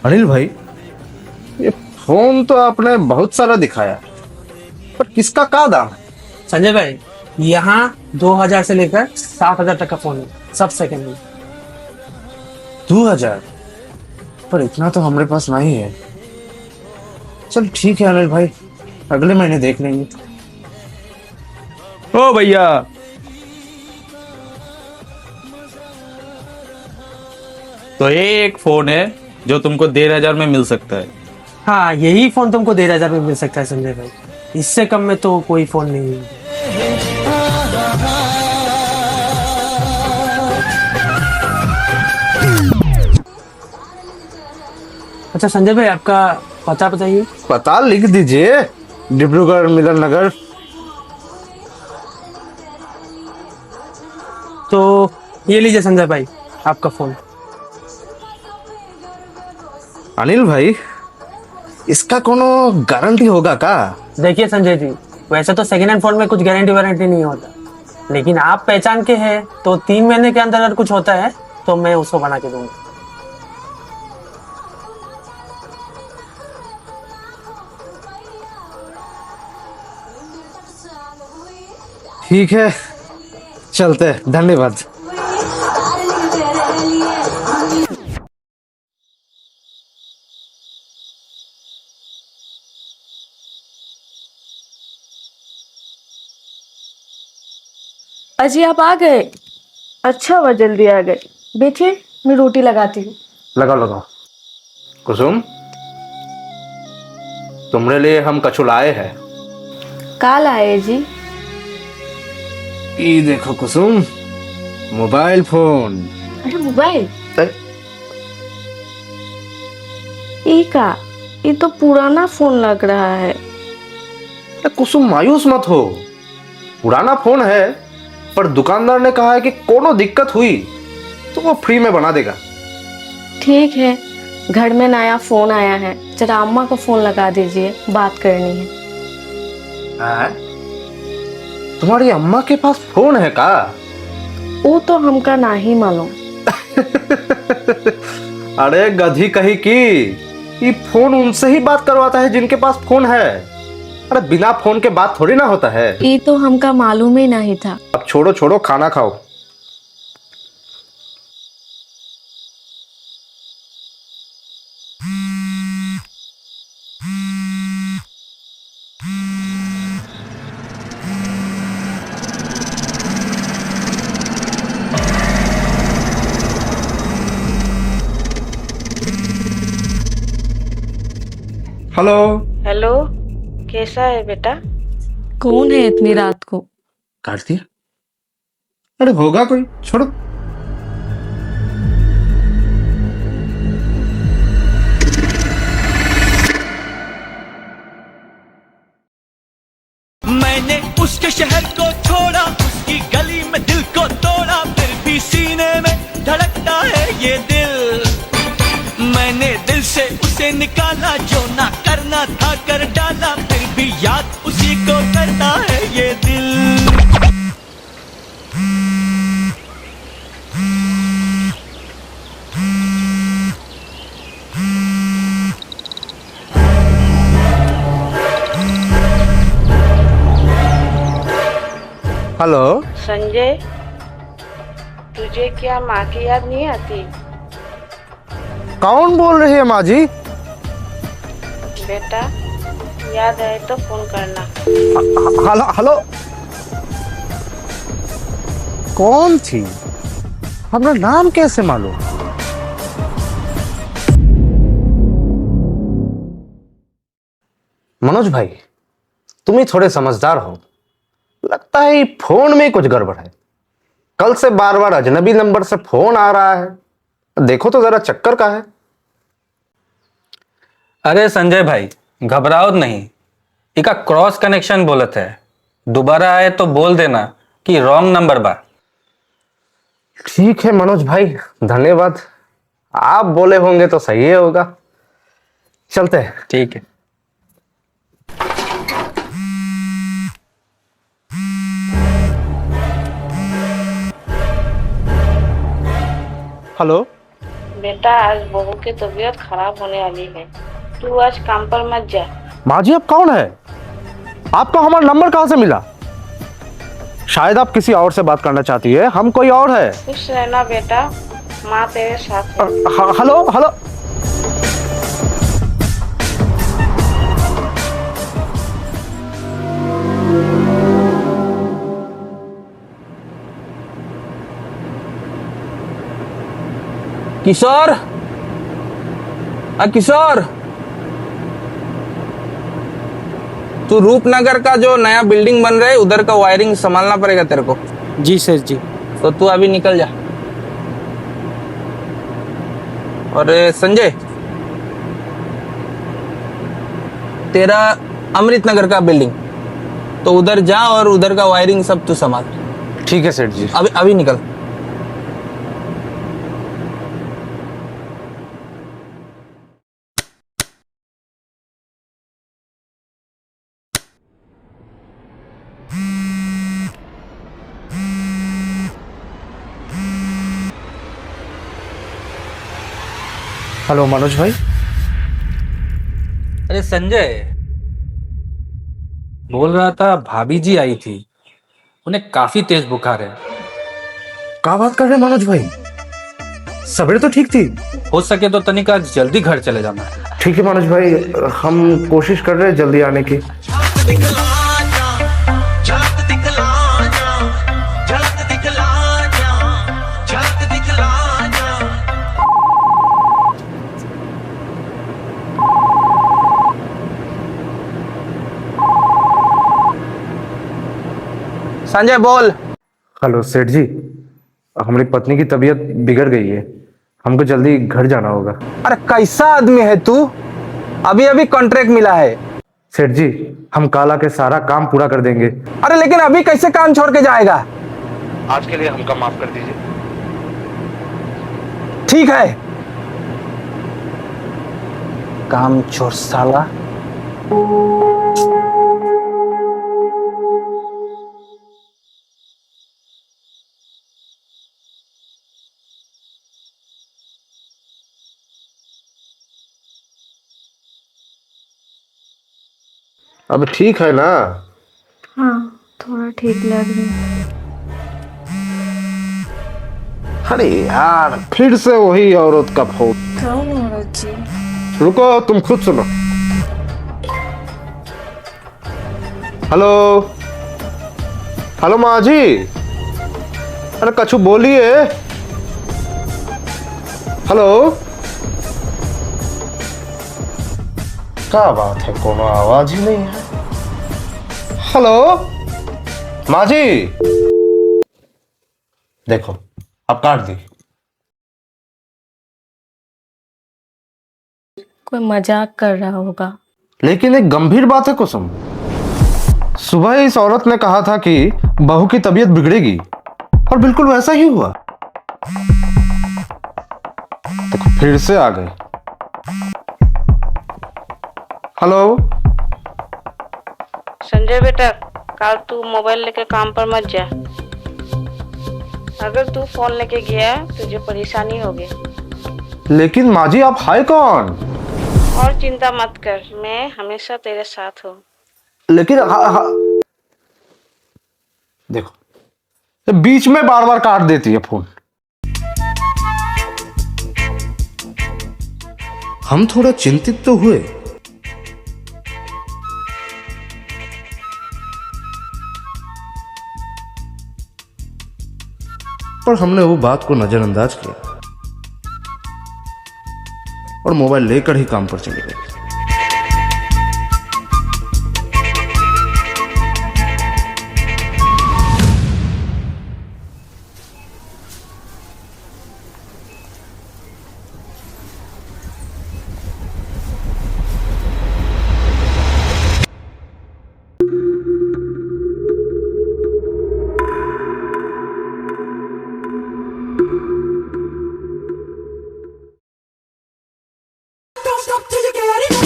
अनिल भाई, ये फोन तो आपने बहुत सारा दिखाया, पर किसका क्या दाम है? संजय भाई, यहाँ 2000 से लेकर 7000 तक का फोन है, सब सेकंड में। 2000? पर इतना तो हमारे पास नहीं है। चल ठीक है अनिल भाई, अगले महीने देख लेंगे। ओ भैया, तो ये एक फोन है जो तुमको 15,000 में मिल सकता है। हाँ, यही फोन तुमको 15,000 में मिल सकता है संजय भाई। इससे कम में तो कोई फोन नहीं है। अच्छा संजय भाई, आपका पता बताइए। पता लिख दीजिए, डिब्रूगढ़ मिलन नगर। तो ये लीजिए संजय भाई, आपका फोन। अनिल भाई, इसका कोनो गारंटी होगा का? देखिए संजय जी, वैसे तो सेकेंड हैंड फोन में कुछ गारंटी वारंटी नहीं होता, लेकिन आप पहचान के हैं तो 3 महीने के अंदर अगर कुछ होता है तो मैं उसको बना के दूंगा। ठीक है, चलते हैं, धन्यवाद। अजी आप आ गए। अच्छा हुआ जल्दी आ गए। बैठिए, मैं रोटी लगाती हूँ। लगाओ लगाओ। कुसुम, तुम्हारे लिए हम कछु लाए हैं। काल आए जी। ये देखो कुसुम, मोबाइल फोन। अरे मोबाइल अरे, ये का? ये तो पुराना फोन लग रहा है। कुसुम मायूस मत हो, पुराना फोन है, पर दुकानदार ने कहा है कि कोनो दिक्कत हुई तो वो फ्री में बना देगा। ठीक है, घर में नया फोन आया है, जरा अम्मा को फोन लगा दीजिए, बात करनी है। हैं? तुम्हारी अम्मा के पास फोन है का? वो तो हमका नहीं मालूम। अरे गधी कही की, ये फोन उनसे ही बात करवाता है जिनके पास फोन है। अरे बिना फोन के बात थोड़ी ना होता है। ये तो हमका मालूम ही नहीं था। अब छोड़ो छोड़ो, खाना खाओ। हेलो। हेलो, कैसा है बेटा? कौन है इतनी रात को? काट दिया? अरे होगा कोई, छोड़ो। मैंने उसके शहर को छोड़ा, उसकी गली में दिल को तोड़ा, फिर भी सीने में धड़कता है ये दिल। मैंने दिल से उसे निकाला, जो ना करना था कर डाला, फिर भी याद उसी को करता है ये दिल। हेलो। संजय, तुझे क्या माँ की याद नहीं आती? कौन बोल रही है माँ जी? बेटा, याद आए तो फोन करना। Hello hello. कौन थी? अपना नाम कैसे मालूम? मनोज भाई, तुम ही थोड़े समझदार हो। लगता है फोन में कुछ गड़बड़ है। कल से बार बार अजनबी नंबर से फोन आ रहा है। देखो तो जरा चक्कर का है। अरे संजय भाई, घबराओ नहीं, इका क्रॉस कनेक्शन बोलत है। दोबारा आए तो बोल देना कि रॉन्ग नंबर बा। ठीक है मनोज भाई, धन्यवाद। आप बोले होंगे तो सही है होगा। चलते हैं। ठीक है। हेलो। बेटा आज बहू की तबीयत खराब होने वाली है, तू आज काम पर मत जा। माँ जी, आप कौन है? आपको हमारा नंबर कहाँ से मिला? शायद आप किसी और से बात करना चाहती है, हम कोई और है। खुश रहना बेटा, माँ तेरे साथ है। Hello hello. किशोर, किशोर, तू रूपनगर का जो नया बिल्डिंग बन रहा है उधर का वायरिंग संभालना पड़ेगा तेरे को। जी सर जी। तो तू अभी निकल जा। और संजय, तेरा अमृत नगर का बिल्डिंग, तो उधर जा और उधर का वायरिंग सब तू संभाल। ठीक है सेठ जी। अभी अभी निकल। हेलो मनोज भाई। अरे संजय, बोल रहा था भाभी जी आई थी, उन्हें काफी तेज बुखार है। क्या बात कर रहे हैं मनोज भाई? सवेरे तो ठीक थी। हो सके तो तनिक आज जल्दी घर चले जाना। ठीक है मनोज भाई, हम कोशिश कर रहे हैं जल्दी आने की। संजय बोल। हेलो सेठ जी, हमारी पत्नी की तबीयत बिगड़ गई है, हमको जल्दी घर जाना होगा। अरे कैसा आदमी है तू, अभी अभी कॉन्ट्रैक्ट मिला है। सेठ जी, हम काला के सारा काम पूरा कर देंगे। अरे लेकिन अभी कैसे काम छोड़ के जाएगा? आज के लिए हमको माफ कर दीजिए। ठीक है। काम चोर साला। अब ठीक है ना? हाँ, थोड़ा ठीक लग रहा है। अरे यार, फिर से वही औरत का फोन। कौन औरत जी? रुको, तुम खुद सुनो। हेलो हेलो माँ जी, अरे कछु बोलिए। हेलो, क्या बात है, कोनो आवाज ही नहीं है। हेलो माँ जी, देखो अब काट दी। कोई मजाक कर रहा होगा। लेकिन एक गंभीर बात है कुसुम, सुबह इस औरत ने कहा था कि बहू की तबीयत बिगड़ेगी, और बिल्कुल वैसा ही हुआ। देखो फिर से आ गए। हेलो संजय बेटा, कल तू मोबाइल लेके काम पर मत जा। अगर तू फोन लेके गया तुझे परेशानी होगी। लेकिन माँ जी, आप हाय कौन? और चिंता मत कर, मैं हमेशा तेरे साथ हूँ। लेकिन देखो, ये बीच में बार बार काट देती है फोन। हम थोड़ा चिंतित तो हुए, पर हमने वो बात को नजरअंदाज किया और मोबाइल लेकर ही काम पर चले गए। Don't stop till you get it.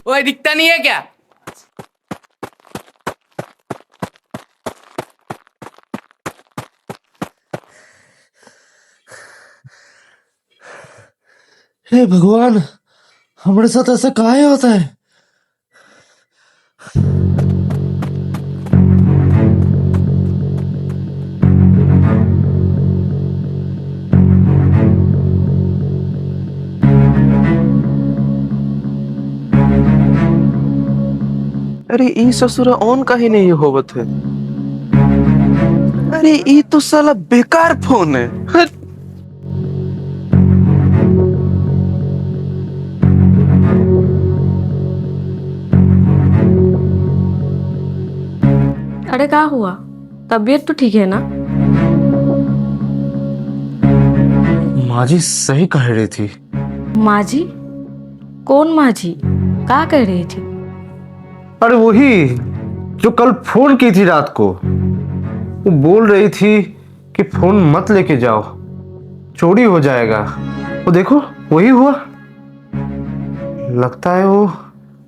ओए दिखता नहीं है क्या? हे भगवान, हमारे साथ ऐसा काहे होता है? अरे ई ससुरा ऑन काहे नहीं होवत है? अरे ई तो साला बेकार फोन है। हट। अरे क्या हुआ? तबीयत तो ठीक है ना? माँ जी सही कह रही थी। माँ जी? कौन माँ जी? क्या कह रही थी? अरे वही जो कल फोन की थी रात को। वो बोल रही थी कि फोन मत लेके जाओ, चोरी हो जाएगा। वो देखो वही हुआ। लगता है वो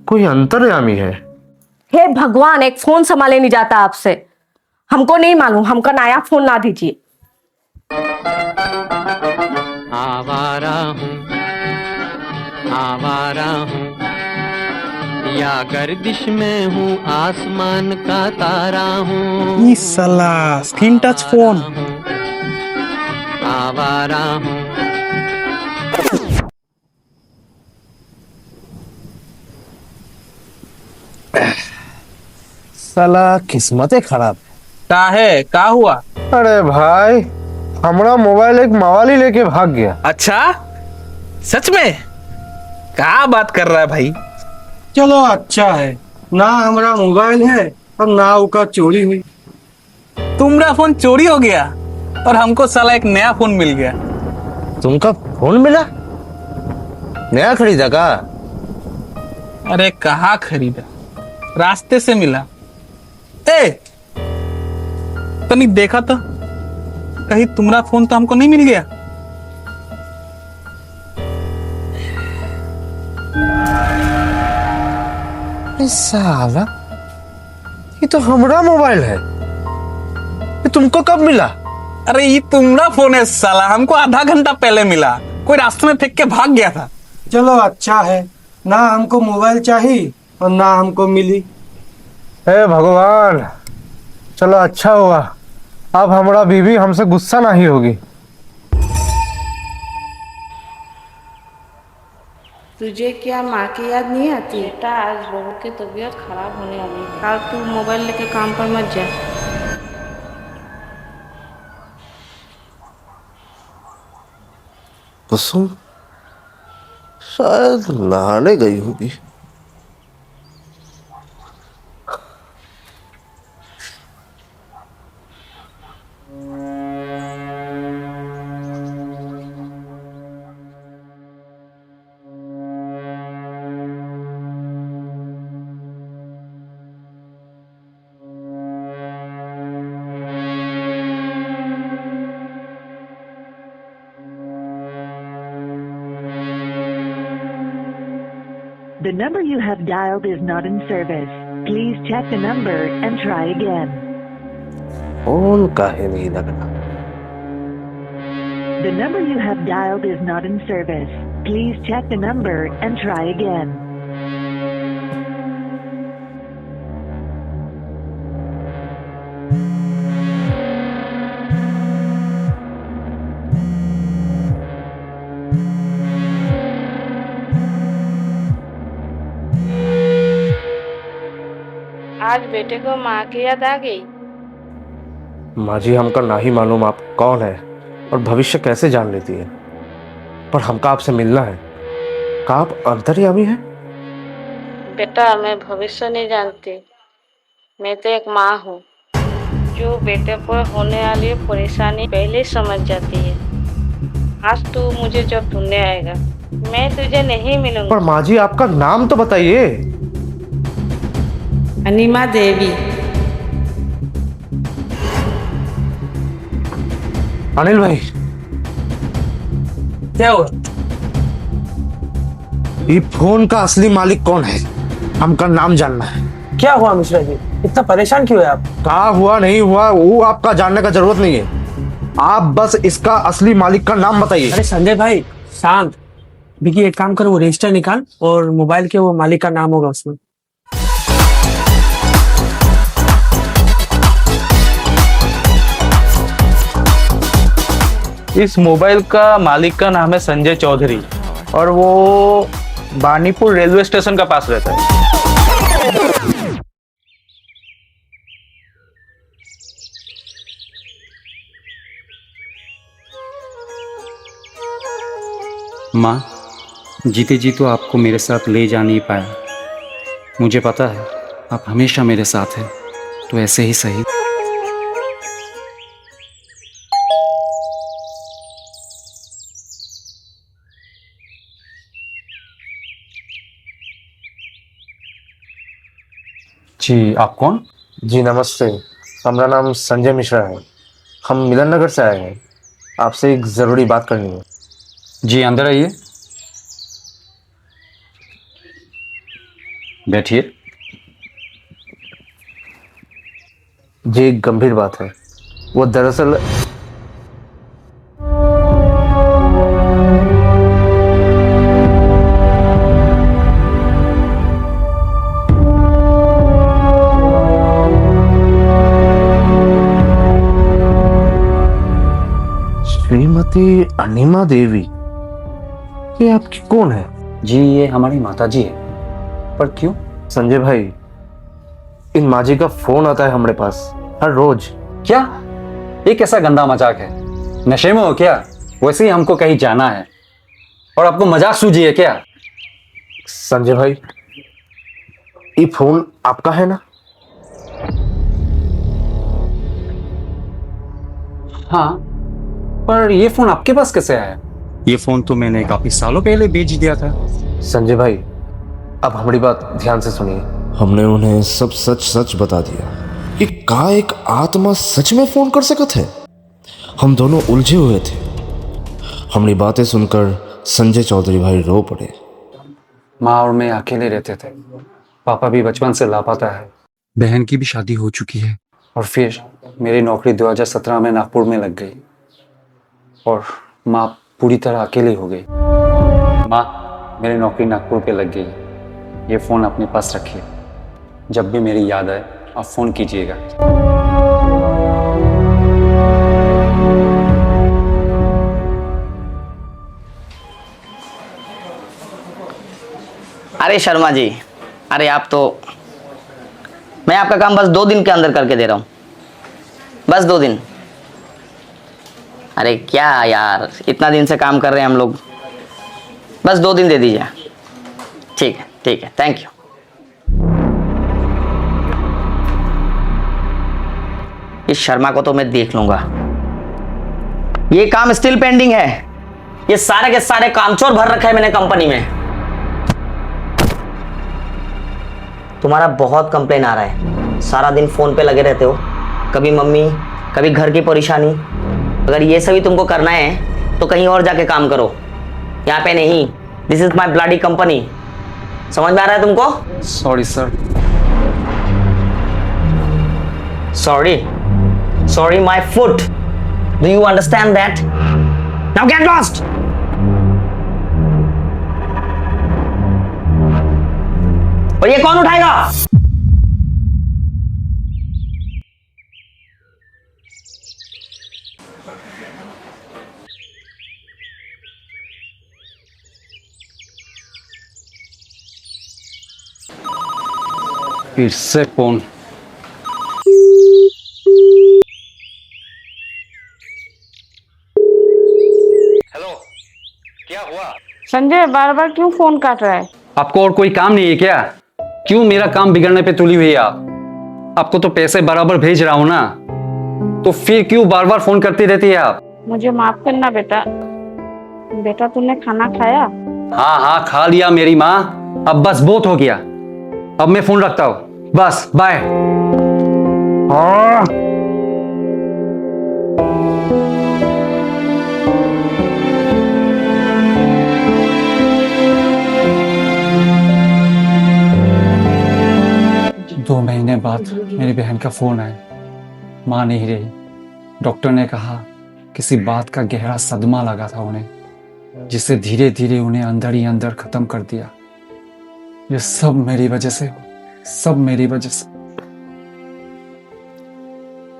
कोई अंतर्यामी है। हे भगवान, एक फोन संभाले नहीं जाता आपसे। हमको नहीं मालूम, हमका नया फोन ला दीजिए। आवारा हूँ या गर्दिश में हूँ, आसमान का तारा हूँ। साला स्क्रीन टच फोन। आवारा हूँ। साला किस्मतें खराब। का हुआ? अरे भाई, हमारा मोबाइल एक मवाली लेके भाग गया। अच्छा, सच में? क्या बात कर रहा है भाई? चलो अच्छा है, ना हमारा मोबाइल है और ना उसका चोरी हुई। तुम्हारा फोन चोरी हो गया और हमको साला एक नया फोन मिल गया। तुमका फोन मिला? नया खरीदा का? अरे कहाँ खरीदा, रास्ते से मिला। ए तनिक देखा तो, कहीं तुम्हारा फोन तो हमको नहीं मिल गया? साला, ये तो हमारा मोबाइल है। ये तुमको कब मिला? अरे ये तुम्हारा फोन है साला, हमको आधा घंटा पहले मिला। कोई रास्ते में फेंक के भाग गया था। चलो अच्छा है, ना हमको मोबाइल चाहिए और ना हमको मिली। हे भगवान, चलो अच्छा हुआ। अब हमारा बीवी हमसे गुस्सा नहीं होगी। तुझे क्या माँ की याद नहीं आती? बेटा, आज बहू की तबीयत खराब होने वाली है। कल तू मोबाइल लेके काम पर मत जा। कुसुम शायद नहाने गई होगी। The number you have dialed is not in service. Please check the number and try again. Phone काहे नहीं लग रहा? The number you have dialed is not in service. Please check the number and try again. आज बेटे को माँ की याद आ गई। माँ जी, हमका ना ही मालूम आप कौन है और भविष्य कैसे जान लेती है, पर हमका आपसे मिलना है। क्या आप अंतर्यामी हैं? बेटा, मैं भविष्य नहीं जानती। मैं तो एक माँ हूँ जो बेटे पर होने वाली परेशानी पहले समझ जाती है। आज तू मुझे जब ढूंढने आएगा, मैं तुझे नहीं मिलूंगी। पर माँ जी, आपका नाम तो बताइए। अनिमा देवी। अनिल भाई, क्या हुआ? ये फोन का असली मालिक कौन है? हमका नाम जानना है। क्या हुआ मिश्रा जी, इतना परेशान क्यों है आप? कहा हुआ नहीं हुआ वो आपका जानने का जरूरत नहीं है। आप बस इसका असली मालिक का नाम बताइए। अरे संजय भाई शांत। विकी एक काम कर, वो रजिस्टर निकाल और मोबाइल के वो मालिक का नाम होगा उसमें। इस मोबाइल का मालिक का नाम है संजय चौधरी और वो बानीपुर रेलवे स्टेशन का पास रहता है। माँ, जीते जी तो आपको मेरे साथ ले जा नहीं पाया। मुझे पता है आप हमेशा मेरे साथ हैं, तो ऐसे ही सही। जी, आप कौन? जी नमस्ते, हमारा नाम संजय मिश्रा है। हम मिलन नगर से आए हैं, आपसे एक ज़रूरी बात करनी है। जी अंदर आइए, बैठिए। जी एक गंभीर बात है। वो दरअसल श्रीमती अनिमा देवी, ये आपकी कौन है? जी ये हमारी माता जी है। पर क्यों? संजय भाई, इन माँ जी का फोन आता है हमारे पास हर रोज। क्या ये कैसा गंदा मजाक है? नशे में हो क्या? वैसे ही हमको कहीं जाना है और आपको मजाक सूझी है क्या? संजय भाई, ये फोन आपका है ना? हाँ, पर ये फोन आपके पास कैसे आया? ये फोन तो मैंने काफी सालों पहले बेच दिया था। संजय भाई, अब हमारी बात ध्यान से सुनिए। हमने उन्हें सब सच सच बता दिया कि का एक आत्मा सच में फोन कर सकत है। हम दोनों उलझे हुए थे। हमारी बातें सुनकर संजय चौधरी भाई रो पड़े। माँ और मैं अकेले रहते थे। पापा भी बचपन से लापता है। बहन की भी शादी हो चुकी है और फिर मेरी नौकरी 2017 में नागपुर में लग गई और माँ पूरी तरह अकेली हो गई। माँ, मेरी नौकरी नागपुर पे लग गई। ये फ़ोन अपने पास रखिए, जब भी मेरी याद आए आप फ़ोन कीजिएगा। अरे शर्मा जी, अरे आप तो, मैं आपका काम बस 2 दिन के अंदर करके दे रहा हूँ, बस 2 दिन। अरे क्या यार, इतना दिन से काम कर रहे हैं हम लोग, बस 2 दिन दे दीजिए। ठीक है ठीक है, थैंक यू। इस शर्मा को तो मैं देख लूंगा। ये काम स्टिल पेंडिंग है। ये सारे के सारे कामचोर भर रखा है मैंने कंपनी में। तुम्हारा बहुत कंप्लेन आ रहा है, सारा दिन फोन पे लगे रहते हो, कभी मम्मी कभी घर की परेशानी। अगर ये सभी तुमको करना है तो कहीं और जाके काम करो, यहाँ पे नहीं। This is my bloody company. समझ में आ रहा है तुमको? Sorry sir. Sorry? Sorry my foot. Do you understand that? Now get lost. और ये कौन उठाएगा? फिर से फोन। हेलो, क्या हुआ? संजय बार बार क्यों फोन काट रहा है? आपको और कोई काम नहीं है क्या? क्यों मेरा काम बिगड़ने पे तुली हुई है आप? आपको तो पैसे बराबर भेज रहा हूं ना, तो फिर क्यों बार बार फोन करती रहती है आप? मुझे माफ करना बेटा। बेटा तूने खाना खाया? हाँ हाँ खा लिया मेरी माँ। अब बस बहुत हो गया, अब मैं फोन रखता हूँ, बस बाय। हाँ 2 महीने बाद मेरी बहन का फोन आया, माँ नहीं रही। डॉक्टर ने कहा किसी बात का गहरा सदमा लगा था उन्हें, जिसे धीरे धीरे उन्हें अंदर ही अंदर खत्म कर दिया। ये सब मेरी वजह से, सब मेरी वजह से।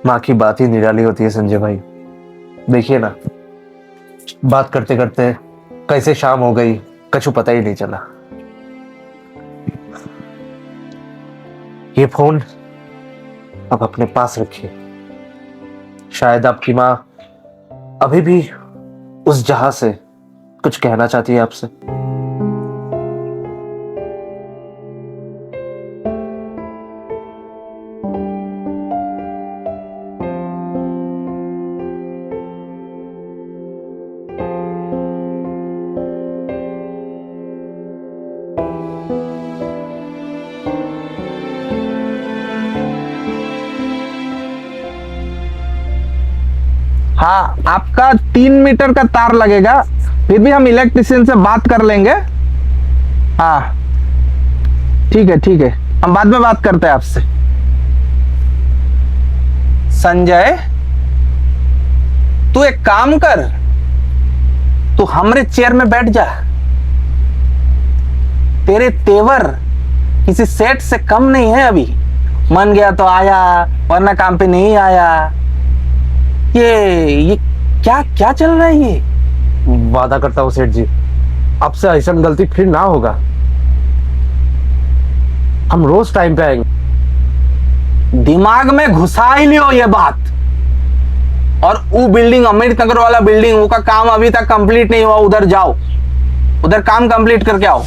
माँ की बात ही निराली होती है संजय भाई। देखिए ना, बात करते करते कैसे शाम हो गई, कछु पता ही नहीं चला। ये फोन अब अपने पास रखिए। शायद आपकी माँ अभी भी उस जहां से कुछ कहना चाहती है आपसे। हाँ, आपका 3 मीटर का तार लगेगा, फिर भी हम इलेक्ट्रिशियन से बात कर लेंगे। हाँ ठीक है, हम बाद में बात करते हैं आपसे। संजय, तू एक काम कर, तू हमारे चेयर में बैठ जा। तेरे तेवर किसी सेठ से कम नहीं है। अभी मन गया तो आया, वरना काम पे नहीं आया। ये क्या क्या चल रहा है ये? वादा करता हूँ सेठ जी, अब से ऐसा गलती फिर ना होगा। हम रोज टाइम पे आएंगे। दिमाग में घुसा ही लियो ये बात। और वो बिल्डिंग, अमित नगर वाला बिल्डिंग, वो का काम अभी तक कंप्लीट नहीं हुआ, उधर जाओ, उधर काम कंप्लीट करके आओ।